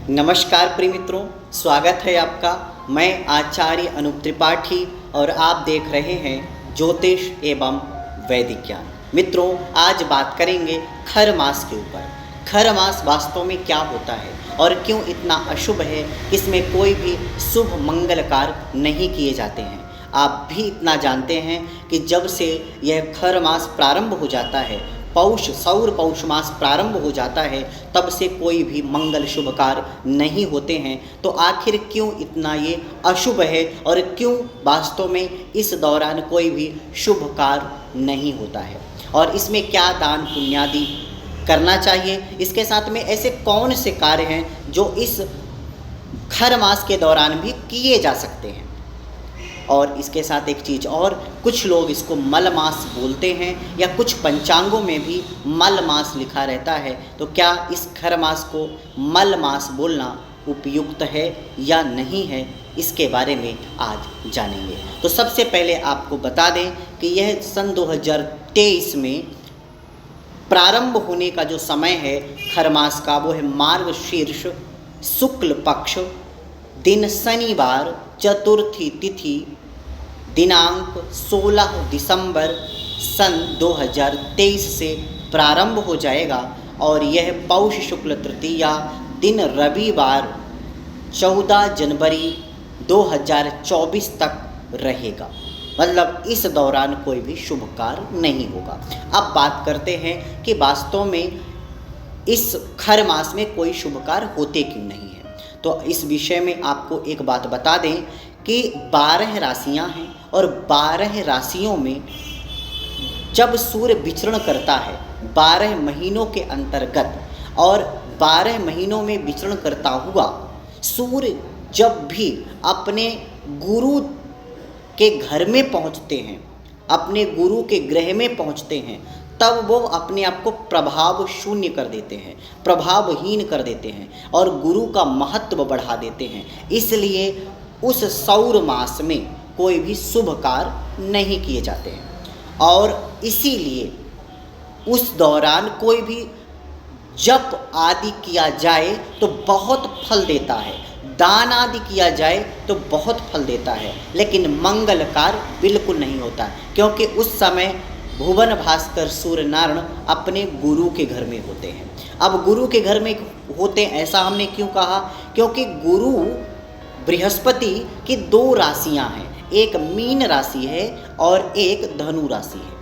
नमस्कार प्रिय मित्रों, स्वागत है आपका। मैं आचार्य अनूप त्रिपाठी और आप देख रहे हैं ज्योतिष एवं वैदिक ज्ञान। मित्रों, आज बात करेंगे खर मास के ऊपर। खर मास वास्तव में क्या होता है और क्यों इतना अशुभ है, इसमें कोई भी शुभ मंगल कार्य नहीं किए जाते हैं। आप भी इतना जानते हैं कि जब से यह खर मास प्रारंभ हो जाता है, सौर पौष मास प्रारंभ हो जाता है, तब से कोई भी मंगल शुभ कार्य नहीं होते हैं। तो आखिर क्यों इतना ये अशुभ है और क्यों वास्तव में इस दौरान कोई भी शुभ कार्य नहीं होता है और इसमें क्या दान पुण्यादि करना चाहिए, इसके साथ में ऐसे कौन से कार्य हैं जो इस खर मास के दौरान भी किए जा सकते हैं। और इसके साथ एक चीज़ और, कुछ लोग इसको मल मास बोलते हैं या कुछ पंचांगों में भी मल मास लिखा रहता है। तो क्या इस खर मास को मल मास बोलना उपयुक्त है या नहीं है, इसके बारे में आज जानेंगे। तो सबसे पहले आपको बता दें कि यह सन 2023 में प्रारंभ होने का जो समय है खर मास का, वो है मार्गशीर्ष शुक्ल पक्ष, दिन शनिवार, चतुर्थी तिथि, दिनांक 16 दिसंबर सन 2023 से प्रारंभ हो जाएगा और यह पौष शुक्ल तृतीया दिन रविवार 14 जनवरी 2024 तक रहेगा। मतलब इस दौरान कोई भी शुभ कार्य नहीं होगा। अब बात करते हैं कि वास्तव में इस खर मास में कोई शुभ कार्य होते क्यों नहीं है। तो इस विषय में आपको एक बात बता दें कि 12 राशियां हैं और 12 राशियों में जब सूर्य विचरण करता है 12 महीनों के अंतर्गत, और 12 महीनों में विचरण करता हुआ सूर्य जब भी अपने गुरु के घर में पहुंचते हैं, अपने गुरु के ग्रह में पहुंचते हैं, तब वो अपने आप को प्रभाव शून्य कर देते हैं, प्रभावहीन कर देते हैं और गुरु का महत्व बढ़ा देते हैं। इसलिए उस सौर मास में कोई भी शुभ कार्य नहीं किए जाते हैं और इसीलिए उस दौरान कोई भी जप आदि किया जाए तो बहुत फल देता है, दान आदि किया जाए तो बहुत फल देता है, लेकिन मंगल कार्य बिल्कुल नहीं होता, क्योंकि उस समय भुवन भास्कर सूर्य नारायण अपने गुरु के घर में होते हैं। अब गुरु के घर में होते हैं, ऐसा हमने क्यों कहा? क्योंकि गुरु बृहस्पति की 2 राशियां हैं, एक मीन राशि है और एक धनु राशि है,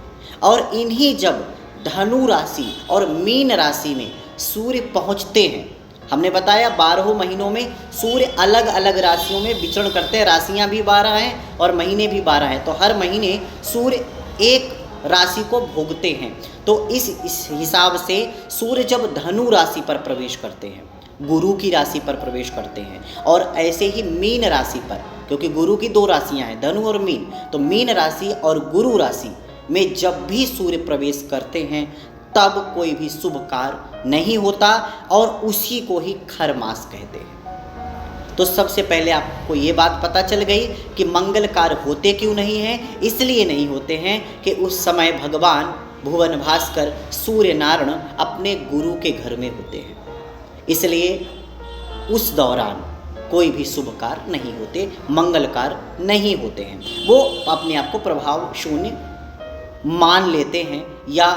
और इन्हीं जब धनु राशि और मीन राशि में सूर्य पहुंचते हैं, हमने बताया 12 महीनों में सूर्य अलग अलग राशियों में विचरण करते हैं, राशियां भी 12 हैं और महीने भी 12 हैं, तो हर महीने सूर्य एक राशि को भोगते हैं। तो इस हिसाब से सूर्य जब धनु राशि पर प्रवेश करते हैं, गुरु की राशि पर प्रवेश करते हैं, और ऐसे ही मीन राशि पर, क्योंकि गुरु की 2 राशियां हैं, धनु और मीन, तो मीन राशि और गुरु राशि में जब भी सूर्य प्रवेश करते हैं तब कोई भी शुभ कार्य नहीं होता और उसी को ही खर मास कहते हैं। तो सबसे पहले आपको ये बात पता चल गई कि मंगल कार्य होते क्यों नहीं हैं। इसलिए नहीं होते हैं कि उस समय भगवान भुवन भास्कर सूर्य नारायण अपने गुरु के घर में होते हैं, इसलिए उस दौरान कोई भी शुभ कार्य नहीं होते, मंगल कार्य नहीं होते हैं। वो अपने आप को प्रभाव शून्य मान लेते हैं या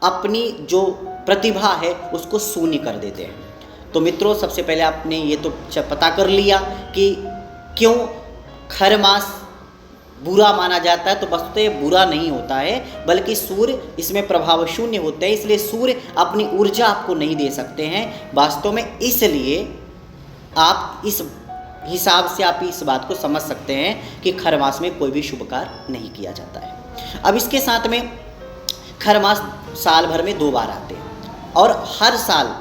अपनी जो प्रतिभा है उसको शून्य कर देते हैं। तो मित्रों, सबसे पहले आपने ये तो पता कर लिया कि क्यों खर मास बुरा माना जाता है। तो वस्तुतः ये बुरा नहीं होता है, बल्कि सूर्य इसमें प्रभाव शून्य होते हैं, इसलिए सूर्य अपनी ऊर्जा आपको नहीं दे सकते हैं वास्तव में। इसलिए आप इस हिसाब से आप इस बात को समझ सकते हैं कि खर मास में कोई भी शुभ कार्य नहीं किया जाता है। अब इसके साथ में खर मास साल भर में 2 बार आते हैं और हर साल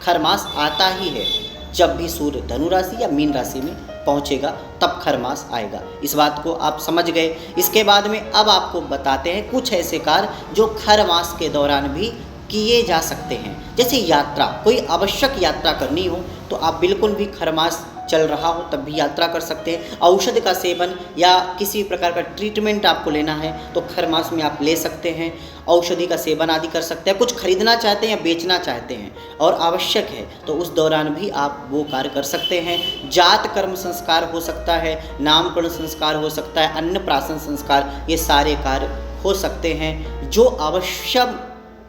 खर मास आता ही है जब भी सूर्य धनु राशि या मीन राशि में पहुंचेगा, तब खर मास आएगा। इस बात को आप समझ गए। इसके बाद में अब आपको बताते हैं कुछ ऐसे कार्य जो खर मास के दौरान भी किए जा सकते हैं। जैसे यात्रा, कोई आवश्यक यात्रा करनी हो तो आप बिल्कुल भी खरमास चल रहा हो तब भी यात्रा कर सकते हैं। औषधि का सेवन या किसी प्रकार का ट्रीटमेंट आपको लेना है तो खरमास में आप ले सकते हैं, औषधि का सेवन आदि कर सकते हैं। कुछ खरीदना चाहते हैं या बेचना चाहते हैं और आवश्यक है तो उस दौरान भी आप वो कार्य कर सकते हैं। जात कर्म संस्कार हो सकता है, नामकरण संस्कार हो सकता है, अन्नप्राशन संस्कार, ये सारे कार्य हो सकते हैं जो आवश्यक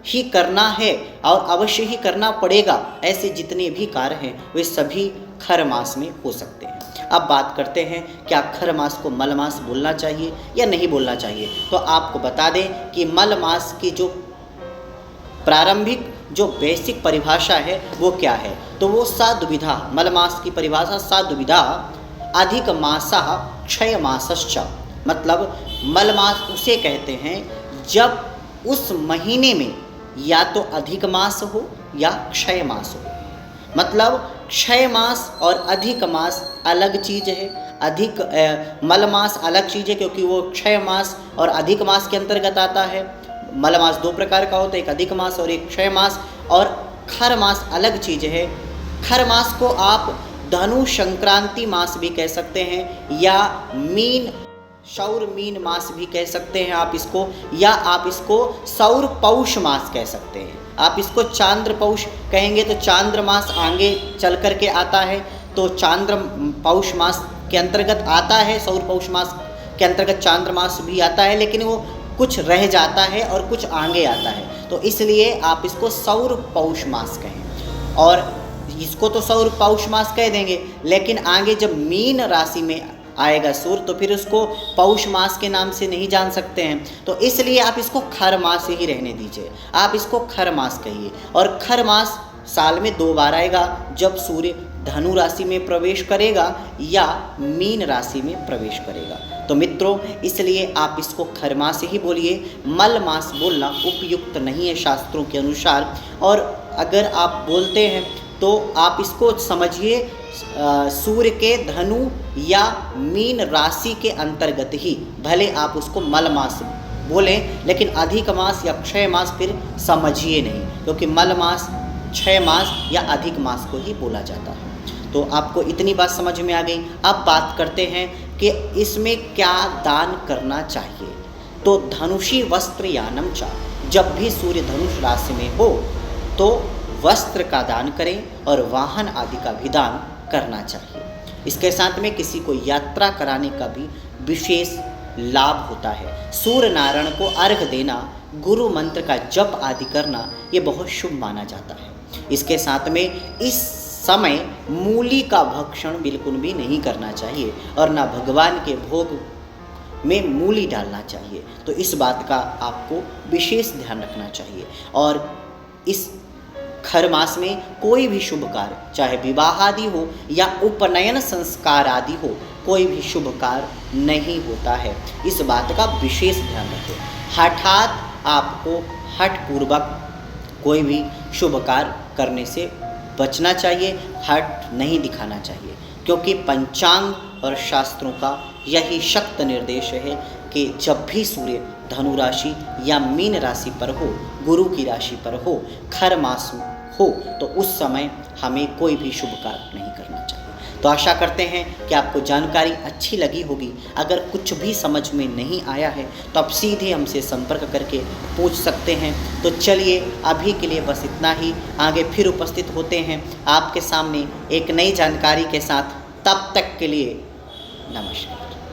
ही करना है और अवश्य ही करना पड़ेगा। ऐसे जितने भी कार्य हैं वे सभी खर मास में हो सकते हैं। अब बात करते हैं क्या खर मास को मल मास बोलना चाहिए या नहीं बोलना चाहिए। तो आपको बता दें कि मल मास की जो प्रारंभिक जो बेसिक परिभाषा है वो क्या है, तो वो सा दुविधा, मल मास की परिभाषा सा दुविधा अधिक मासा क्षय मासश्च, मतलब मल मास उसे कहते हैं जब उस महीने में या तो अधिक मास हो या क्षय मास हो। मतलब क्षय मास और अधिक मास अलग चीज़ है। मल मास अलग चीज़ है क्योंकि वो क्षय मास और अधिक मास के अंतर्गत आता है। मल मास दो प्रकार का होता है, एक अधिक मास और एक क्षय मास। और खर मास अलग चीज़ है। खर मास को आप धनु संक्रांति मास भी कह सकते हैं या सौर मीन मास भी कह सकते हैं आप इसको, या आप इसको सौर पौष मास कह सकते हैं। आप इसको चांद्र पौष कहेंगे तो चांद्र मास आगे चल कर के आता है तो चांद्र पौष मास के अंतर्गत आता है। सौर पौष मास के अंतर्गत चांद्र मास भी आता है, लेकिन वो कुछ रह जाता है और कुछ आगे आता है, तो इसलिए आप इसको सौर पौष मास कहें। और इसको तो सौर पौष मास कह देंगे, लेकिन आगे जब मीन राशि में आएगा सूर्य तो फिर उसको पौष मास के नाम से नहीं जान सकते हैं, तो इसलिए आप इसको खर मास ही रहने दीजिए। आप इसको खर मास कहिए। और खर मास साल में 2 बार आएगा, जब सूर्य धनु राशि में प्रवेश करेगा या मीन राशि में प्रवेश करेगा। तो मित्रों, इसलिए आप इसको खर मास ही बोलिए, मल मास बोलना उपयुक्त नहीं है शास्त्रों के अनुसार। और अगर आप बोलते हैं तो आप इसको समझिए सूर्य के धनु या मीन राशि के अंतर्गत ही, भले आप उसको मल मास बोलें, लेकिन अधिक मास या क्षय मास फिर समझिए नहीं, क्योंकि मल मास क्षय मास या अधिक मास को ही बोला जाता है। तो आपको इतनी बात समझ में आ गई। अब बात करते हैं कि इसमें क्या दान करना चाहिए। तो धनुषी वस्त्र यानम चा, जब भी सूर्य धनुष राशि में हो तो वस्त्र का दान करें और वाहन आदि का भी दान करना चाहिए। इसके साथ में किसी को यात्रा कराने का भी विशेष लाभ होता है। सूर्य नारायण को अर्घ देना, गुरु मंत्र का जप आदि करना, ये बहुत शुभ माना जाता है। इसके साथ में इस समय मूली का भक्षण बिल्कुल भी नहीं करना चाहिए और ना भगवान के भोग में मूली डालना चाहिए। तो इस बात का आपको विशेष ध्यान रखना चाहिए। और इस खर मास में कोई भी शुभ कार्य, चाहे विवाह आदि हो या उपनयन संस्कार आदि हो, कोई भी शुभ कार्य नहीं होता है। इस बात का विशेष ध्यान रखें। हठात आपको हठपूर्वक कोई भी शुभ कार्य करने से बचना चाहिए, हठ नहीं दिखाना चाहिए, क्योंकि पंचांग और शास्त्रों का यही सख्त निर्देश है कि जब भी सूर्य धनु राशि या मीन राशि पर हो, गुरु की राशि पर हो, खर मास हो, तो उस समय हमें कोई भी शुभ कार्य नहीं करना चाहिए। तो आशा करते हैं कि आपको जानकारी अच्छी लगी होगी। अगर कुछ भी समझ में नहीं आया है तो आप सीधे हमसे संपर्क करके पूछ सकते हैं। तो चलिए अभी के लिए बस इतना ही। आगे फिर उपस्थित होते हैं आपके सामने एक नई जानकारी के साथ। तब तक के लिए नमस्कार।